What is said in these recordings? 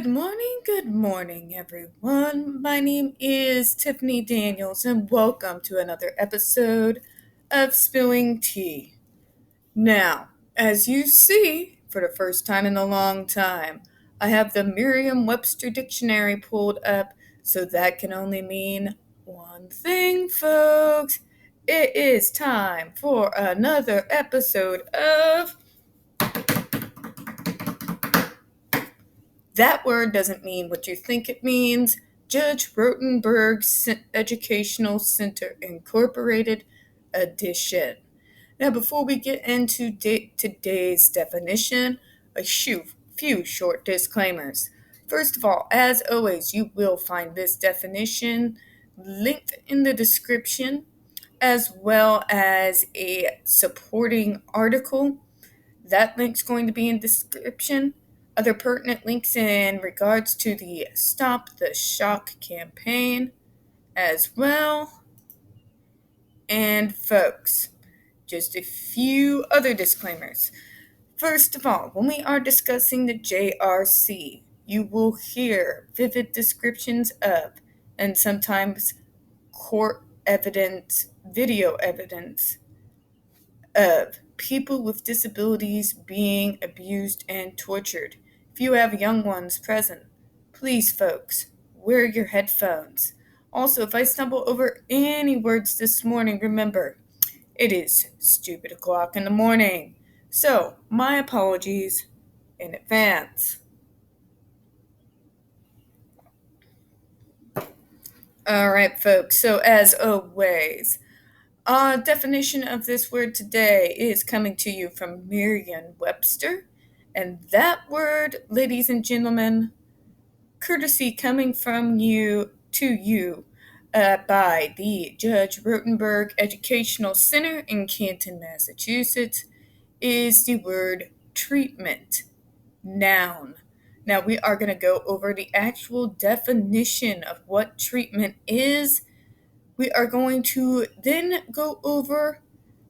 Good morning, everyone. My name is Tiffany Daniels, and welcome to another episode of Spilling Tea. Now, as you see, for the first time in a long time, I have the Merriam-Webster dictionary pulled up, so that can only mean one thing, folks. It is time for another episode of That Word Doesn't Mean What You Think It Means. Judge Rotenberg Educational Center Incorporated edition. Now, before we get into today's definition, a few short disclaimers. First of all, as always, you will find this definition linked in the description, as well as a supporting article. That link's going to be in the description. Other pertinent links in regards to the Stop the Shock campaign as well. And folks, just a few other disclaimers. First of all, when we are discussing the JRC, you will hear vivid descriptions of, and sometimes court evidence, video evidence of people with disabilities being abused and tortured. If you have young ones present, please, folks, wear your headphones. Also, if I stumble over any words this morning, remember, it is stupid o'clock in the morning. So, my apologies in advance. All right, folks. So, as always, definition of this word today is coming to you from Merriam-Webster. And that word, ladies and gentlemen, courtesy coming from you to you by the Judge Rotenberg Educational Center in Canton, Massachusetts, is the word treatment, noun. Now we are going to go over the actual definition of what treatment is. We are going to then go over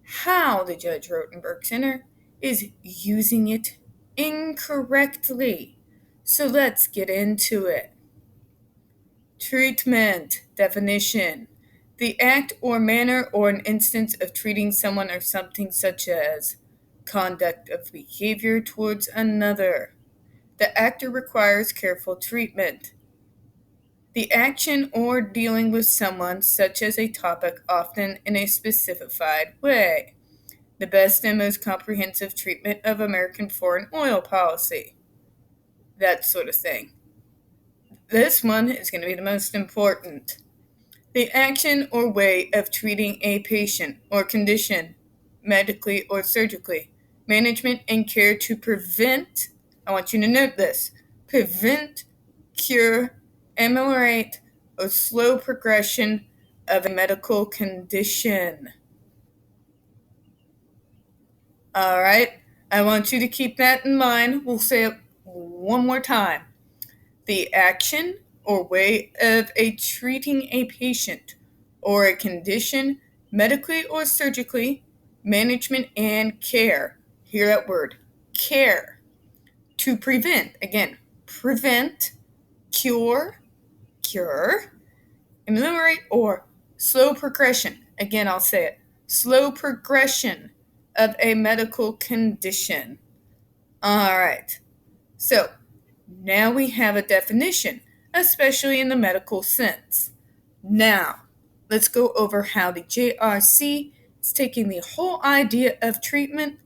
how the Judge Rotenberg Center is using it incorrectly. So let's get into it. Treatment definition: the act or manner or an instance of treating someone or something, such as conduct of behavior towards another. The actor requires careful treatment. The action or dealing with someone, such as a topic, often in a specified way. The best and most comprehensive treatment of American foreign oil policy. That sort of thing. This one is going to be the most important. The action or way of treating a patient or condition, medically or surgically. Management and care to prevent, I want you to note this, prevent, cure, ameliorate, or slow progression of a medical condition. All right, I want you to keep that in mind. We'll say it one more time. The action or way of treating a patient or a condition, medically or surgically, management and care. Hear that word, care. To prevent, again, prevent, cure, ameliorate, or slow progression. Again, I'll say it, slow progression of a medical condition. All right, so now we have a definition, especially in the medical sense. Now, let's go over how the JRC is taking the whole idea of treatment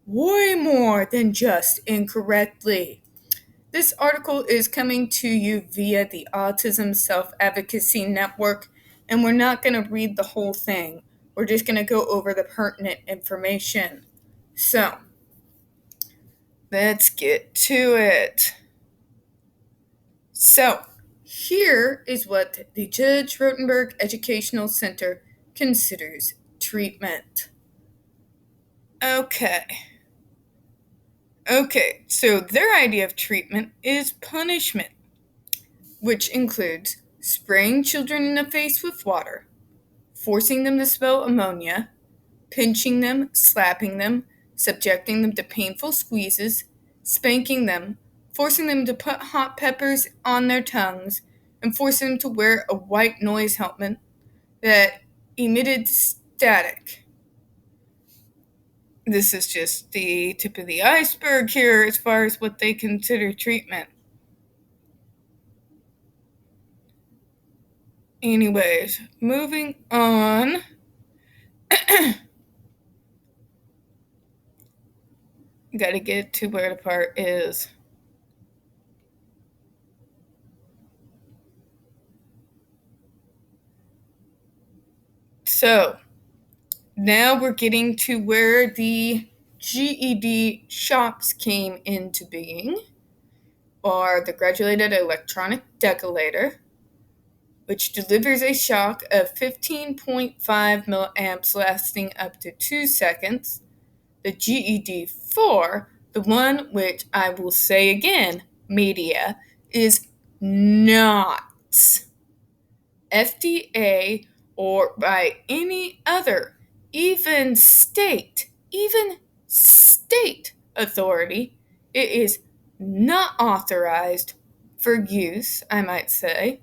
way more than just incorrectly. This article is coming to you via the Autism Self-Advocacy Network, and we're not going to read the whole thing. We're just going to go over the pertinent information. So, let's get to it. So, here is what the Judge Rotenberg Educational Center considers treatment. Okay, so their idea of treatment is punishment, which includes spraying children in the face with water, forcing them to smell ammonia, pinching them, slapping them, subjecting them to painful squeezes, spanking them, forcing them to put hot peppers on their tongues, and forcing them to wear a white noise helmet that emitted static. This is just the tip of the iceberg here as far as what they consider treatment. Anyways, moving on. Gotta get to where the part is. So, now we're getting to where the GED shocks came into being, or the graduated electronic decalator, which delivers a shock of 15.5 milliamps lasting up to 2 seconds. The GED-4, the one which I will say again, media, is not FDA or by any other, even state authority. It is not authorized for use, I might say.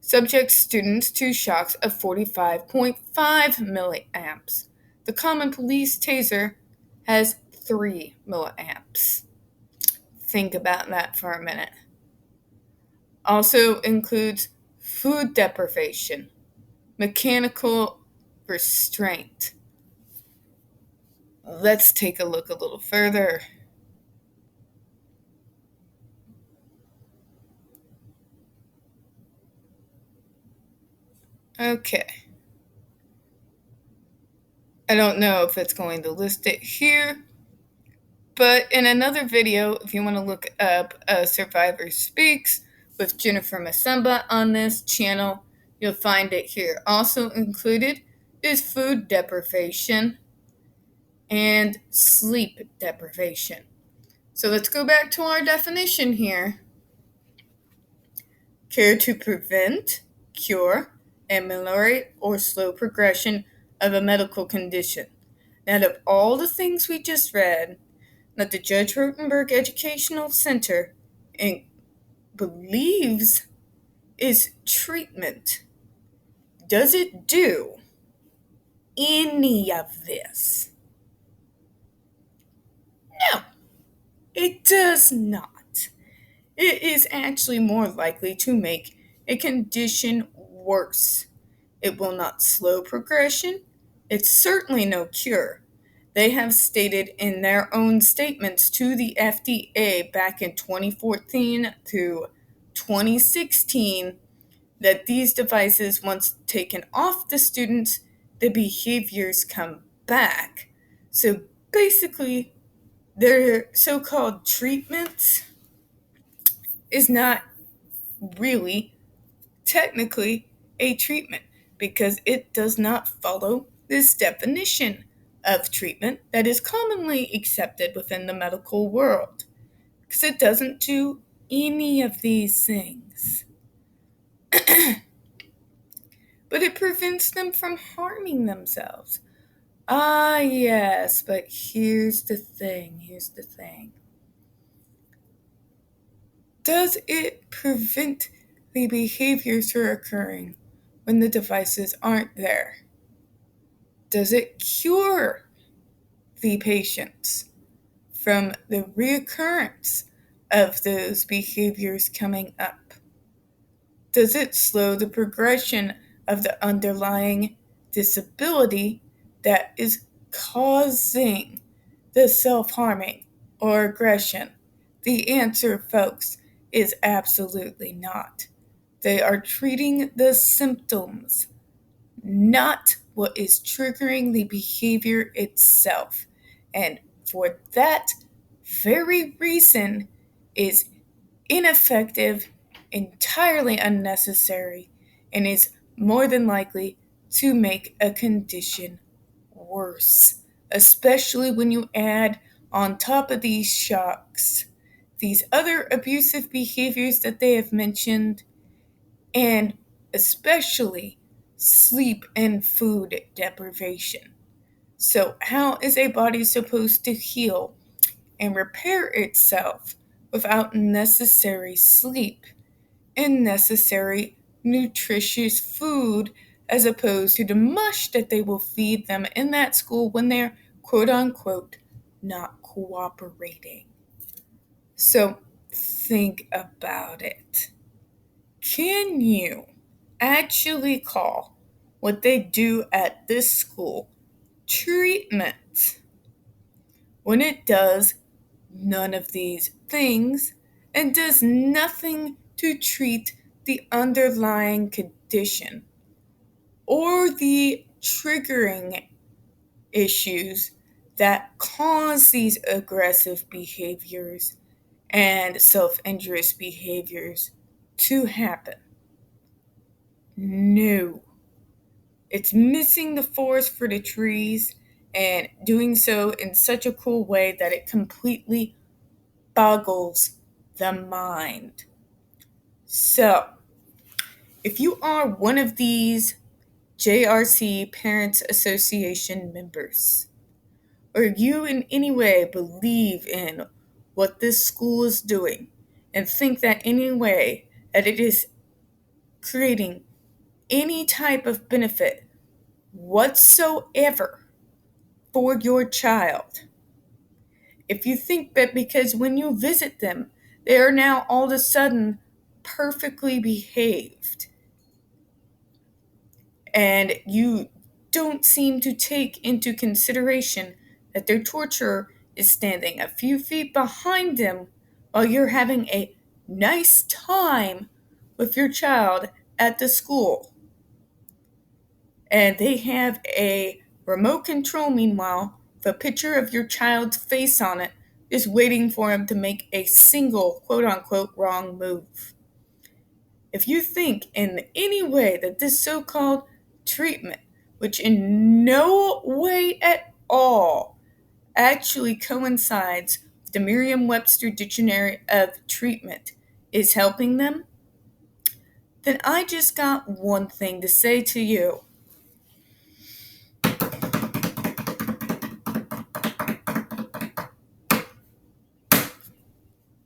Subjects students to shocks of 45.5 milliamps. The common police taser has 3 milliamps. Think about that for a minute. Also includes food deprivation, mechanical restraint. Let's take a look a little further. Okay. I don't know if it's going to list it here, but in another video, if you want to look up Survivor Speaks with Jennifer Masamba on this channel, you'll find it here. Also included is food deprivation and sleep deprivation. So let's go back to our definition here. Care to prevent, cure, ameliorate, or slow progression of a medical condition. Now, out of all the things we just read, that the Judge Rotenberg Educational Center believes is treatment, does it do any of this? No, it does not. It is actually more likely to make a condition worse. It will not slow progression. It's certainly no cure. They have stated in their own statements to the FDA back in 2014 to 2016 that these devices, once taken off the students, the behaviors come back. So basically, their so-called treatments is not really technically a treatment because it does not follow this definition of treatment that is commonly accepted within the medical world, because it doesn't do any of these things. But it prevents them from harming themselves. Ah, yes, but here's the thing. Does it prevent the behaviors from occurring when the devices aren't there? Does it cure the patients from the reoccurrence of those behaviors coming up? Does it slow the progression of the underlying disability that is causing the self-harming or aggression? The answer, folks, is absolutely not. They are treating the symptoms, not what is triggering the behavior itself. And for that very reason is ineffective, entirely unnecessary, and is more than likely to make a condition worse, especially when you add on top of these shocks these other abusive behaviors that they have mentioned, and especially sleep and food deprivation. So how is a body supposed to heal and repair itself without necessary sleep and necessary nutritious food, as opposed to the mush that they will feed them in that school when they're quote unquote not cooperating. So think about it. Can you actually call what they do at this school treatment when it does none of these things and does nothing to treat the underlying condition or the triggering issues that cause these aggressive behaviors and self-injurious behaviors to happen? No. It's missing the forest for the trees and doing so in such a cool way that it completely boggles the mind. So, if you are one of these JRC Parents Association members, or you in any way believe in what this school is doing and think that any way that it is creating any type of benefit whatsoever for your child, if you think that because when you visit them, they are now all of a sudden perfectly behaved, and you don't seem to take into consideration that their torturer is standing a few feet behind them while you're having a nice time with your child at the school, and they have a remote control, meanwhile, with a picture of your child's face on it, just waiting for him to make a single quote unquote wrong move. If you think in any way that this so called treatment, which in no way at all actually coincides with the Merriam Webster Dictionary of Treatment, is helping them, then I just got one thing to say to you.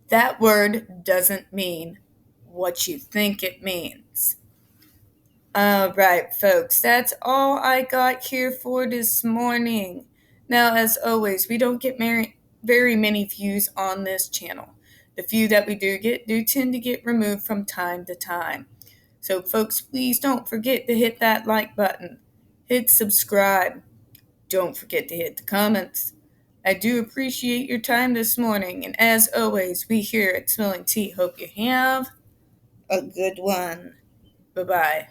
That word doesn't mean what you think it means. All right, folks, that's all I got here for this morning. Now, as always, we don't get very many views on this channel. The few that we do get do tend to get removed from time to time. So, folks, please don't forget to hit that like button. Hit subscribe. Don't forget to hit the comments. I do appreciate your time this morning, and as always, we here at Smelling Tea hope you have a good one. Bye-bye.